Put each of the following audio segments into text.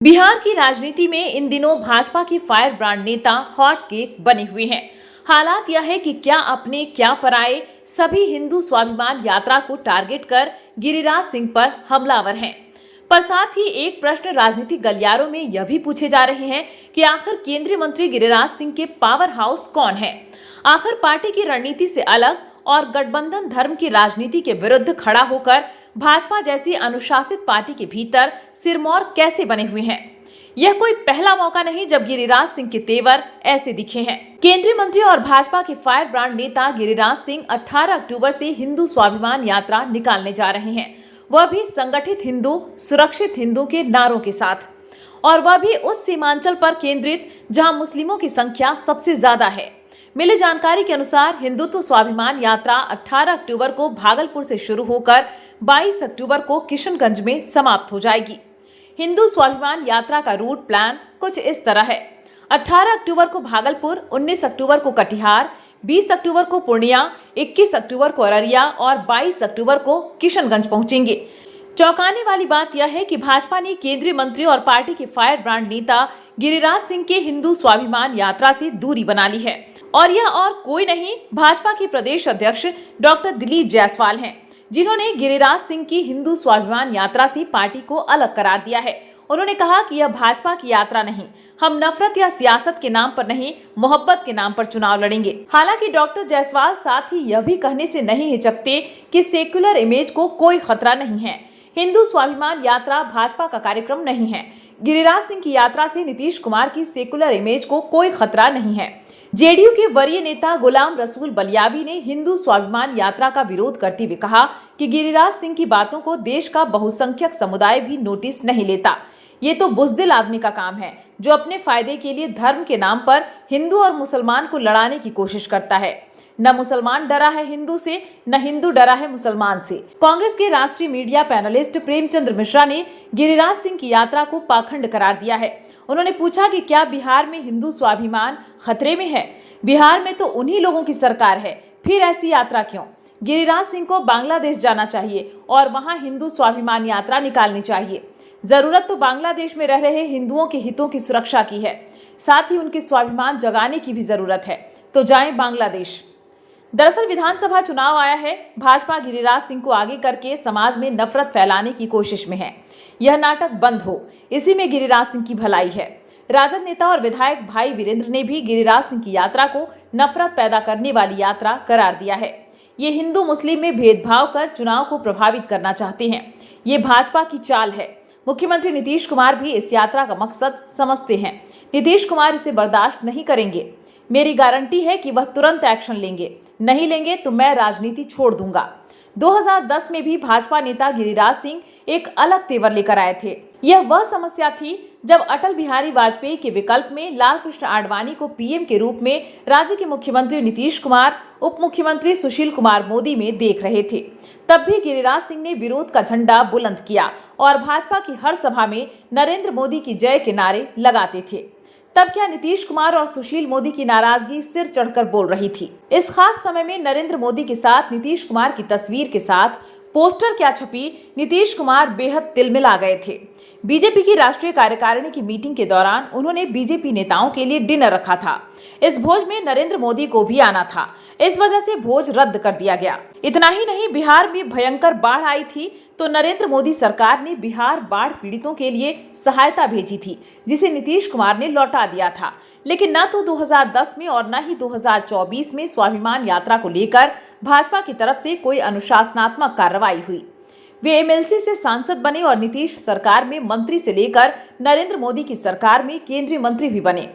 बिहार की राजनीति में इन दिनों भाजपा के फायर ब्रांड नेता हॉट केक बने हुए हैं। हालात यह है कि क्या अपने क्या पराए सभी हिंदू स्वाभिमान यात्रा को टारगेट कर गिरिराज सिंह पर हमलावर हैं। पर साथ ही एक प्रश्न राजनीतिक गलियारों में यह भी पूछे जा रहे हैं कि आखिर केंद्रीय मंत्री गिरिराज सिंह के पावर हाउस कौन है। आखिर पार्टी की रणनीति से अलग और गठबंधन धर्म की राजनीति के विरुद्ध खड़ा होकर भाजपा जैसी अनुशासित पार्टी के भीतर सिरमौर कैसे बने हुए हैं। यह कोई पहला मौका नहीं जब गिरिराज सिंह के तेवर ऐसे दिखे हैं। केंद्रीय मंत्री और भाजपा के फायर ब्रांड नेता गिरिराज सिंह 18 अक्टूबर से हिंदू स्वाभिमान यात्रा निकालने जा रहे हैं, वह भी संगठित हिंदू सुरक्षित हिंदू के नारों के साथ, और वह भी उस सीमांचल पर केंद्रित जहां मुस्लिमों की संख्या सबसे ज्यादा है। मिली जानकारी के अनुसार हिंदुत्व स्वाभिमान यात्रा 18 अक्टूबर को भागलपुर से शुरू होकर 22 अक्टूबर को किशनगंज में समाप्त हो जाएगी। हिंदू स्वाभिमान यात्रा का रूट प्लान कुछ इस तरह है। 18 अक्टूबर को भागलपुर, 19 अक्टूबर को कटिहार, 20 अक्टूबर को पूर्णिया, 21 अक्टूबर को अररिया और 22 अक्टूबर को किशनगंज पहुंचेंगे। चौंकाने वाली बात यह है कि भाजपा ने केंद्रीय मंत्री और पार्टी के फायर ब्रांड नेता गिरिराज सिंह के हिंदू स्वाभिमान यात्रा से दूरी बना ली है, और यह और कोई नहीं भाजपा के प्रदेश अध्यक्ष डॉक्टर दिलीप जायसवाल हैं, जिन्होंने गिरिराज सिंह की हिंदू स्वाभिमान यात्रा से पार्टी को अलग करार दिया है। उन्होंने कहा कि यह भाजपा की यात्रा नहीं, हम नफरत या सियासत के नाम पर नहीं, मोहब्बत के नाम पर चुनाव लड़ेंगे। हालांकि डॉक्टर जायसवाल साथ ही यह भी कहने से नहीं हिचकते कि सेक्युलर इमेज को कोई खतरा नहीं है। हिंदू स्वाभिमान यात्रा भाजपा का कार्यक्रम नहीं है। गिरिराज सिंह की यात्रा से नीतीश कुमार की सेक्युलर इमेज को कोई खतरा नहीं है। जेडीयू के वरीय नेता गुलाम रसूल बलियावी ने हिंदू स्वाभिमान यात्रा का विरोध करते हुए कहा कि गिरिराज सिंह की बातों को देश का बहुसंख्यक समुदाय भी नोटिस नहीं लेता। ये तो बुज़दिल आदमी का काम है जो अपने फायदे के लिए धर्म के नाम पर हिंदू और मुसलमान को लड़ाने की कोशिश करता है। न मुसलमान डरा है हिंदू से, न हिंदू डरा है मुसलमान से। कांग्रेस के राष्ट्रीय मीडिया पैनलिस्ट प्रेमचंद्र मिश्रा ने गिरिराज सिंह की यात्रा को पाखंड करार दिया है। उन्होंने पूछा कि क्या बिहार में हिंदू स्वाभिमान खतरे में है? बिहार में तो उन्हीं लोगों की सरकार है, फिर ऐसी यात्रा क्यों? गिरिराज सिंह को बांग्लादेश जाना चाहिए और वहां हिंदू स्वाभिमान यात्रा निकालनी चाहिए। जरूरत तो बांग्लादेश में रह रहे हिंदुओं के हितों की सुरक्षा की है, साथ ही उनके स्वाभिमान जगाने की भी जरूरत है, तो जाएं बांग्लादेश। दरअसल विधानसभा चुनाव आया है, भाजपा गिरिराज सिंह को आगे करके समाज में नफरत फैलाने की कोशिश में है। यह नाटक बंद हो, इसी में गिरिराज सिंह की भलाई है। राजद नेता और विधायक भाई वीरेंद्र ने भी गिरिराज सिंह की यात्रा को नफरत पैदा करने वाली यात्रा करार दिया है। ये हिंदू मुस्लिम में भेदभाव कर चुनाव को प्रभावित करना चाहते हैं। ये भाजपा की चाल है। मुख्यमंत्री नीतीश कुमार भी इस यात्रा का मकसद समझते हैं। नीतीश कुमार इसे बर्दाश्त नहीं करेंगे। मेरी गारंटी है कि वह तुरंत एक्शन लेंगे, नहीं लेंगे तो मैं राजनीति छोड़ दूंगा। 2010 में भी भाजपा नेता गिरिराज सिंह एक अलग तेवर लेकर आए थे। यह वह समस्या थी जब अटल बिहारी वाजपेयी के विकल्प में लालकृष्ण आडवाणी को पीएम के रूप में राज्य के मुख्यमंत्री नीतीश कुमार, उप मुख्यमंत्री सुशील कुमार मोदी में देख रहे थे। तब भी गिरिराज सिंह ने विरोध का झंडा बुलंद किया और भाजपा की हर सभा में नरेंद्र मोदी की जय के नारे लगाते थे। तब क्या नीतीश कुमार और सुशील मोदी की नाराजगी सिर चढ़कर बोल रही थी? इस खास समय में नरेंद्र मोदी के साथ नीतीश कुमार की तस्वीर के साथ पोस्टर क्या छपी, नीतीश कुमार बेहद तिलमिला गए थे। बीजेपी की राष्ट्रीय कार्यकारिणी की मीटिंग के दौरान उन्होंने बीजेपी नेताओं के लिए डिनर रखा था। इस भोज में नरेंद्र मोदी को भी आना था, इस वजह से भोज रद्द कर दिया गया। इतना ही नहीं, बिहार में भयंकर बाढ़ आई थी तो नरेंद्र मोदी सरकार ने बिहार बाढ़ पीड़ितों के लिए सहायता भेजी थी, जिसे नीतीश कुमार ने लौटा दिया था। लेकिन न तो 2010 में और न ही 2024 में स्वाभिमान यात्रा को लेकर भाजपा की तरफ से कोई अनुशासनात्मक कार्रवाई हुई। वे एमएलसी से सांसद बने और नीतीश सरकार में मंत्री से लेकर नरेंद्र मोदी की सरकार में केंद्रीय मंत्री भी बने।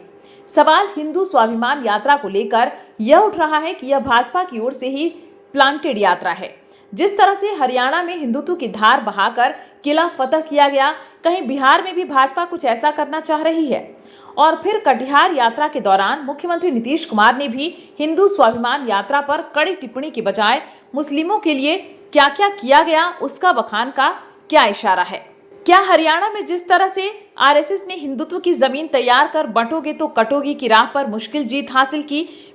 सवाल हिंदू स्वाभिमान यात्रा को लेकर यह उठ रहा है कि यह भाजपा की ओर से ही प्लांटेड यात्रा है। जिस तरह से हरियाणा में हिंदुत्व की धार बहाकर किला फतह किया गया, कहीं बिहार में भी भाजपा कुछ ऐसा करना चाह रही है। और फिर कटिहार यात्रा के दौरान मुख्यमंत्री नीतीश कुमार ने भी हिंदू स्वाभिमान यात्रा पर कड़ी टिप्पणी के बजाय मुस्लिमों के लिए क्या क्या किया गया उसका बखान का क्या इशारा है? क्या हरियाणा में जिस तरह से आरएसएस ने हिंदुत्व की जमीन तैयार कर बंटोगे तो कटोगी की राह पर मुश्किल जीत हासिल की,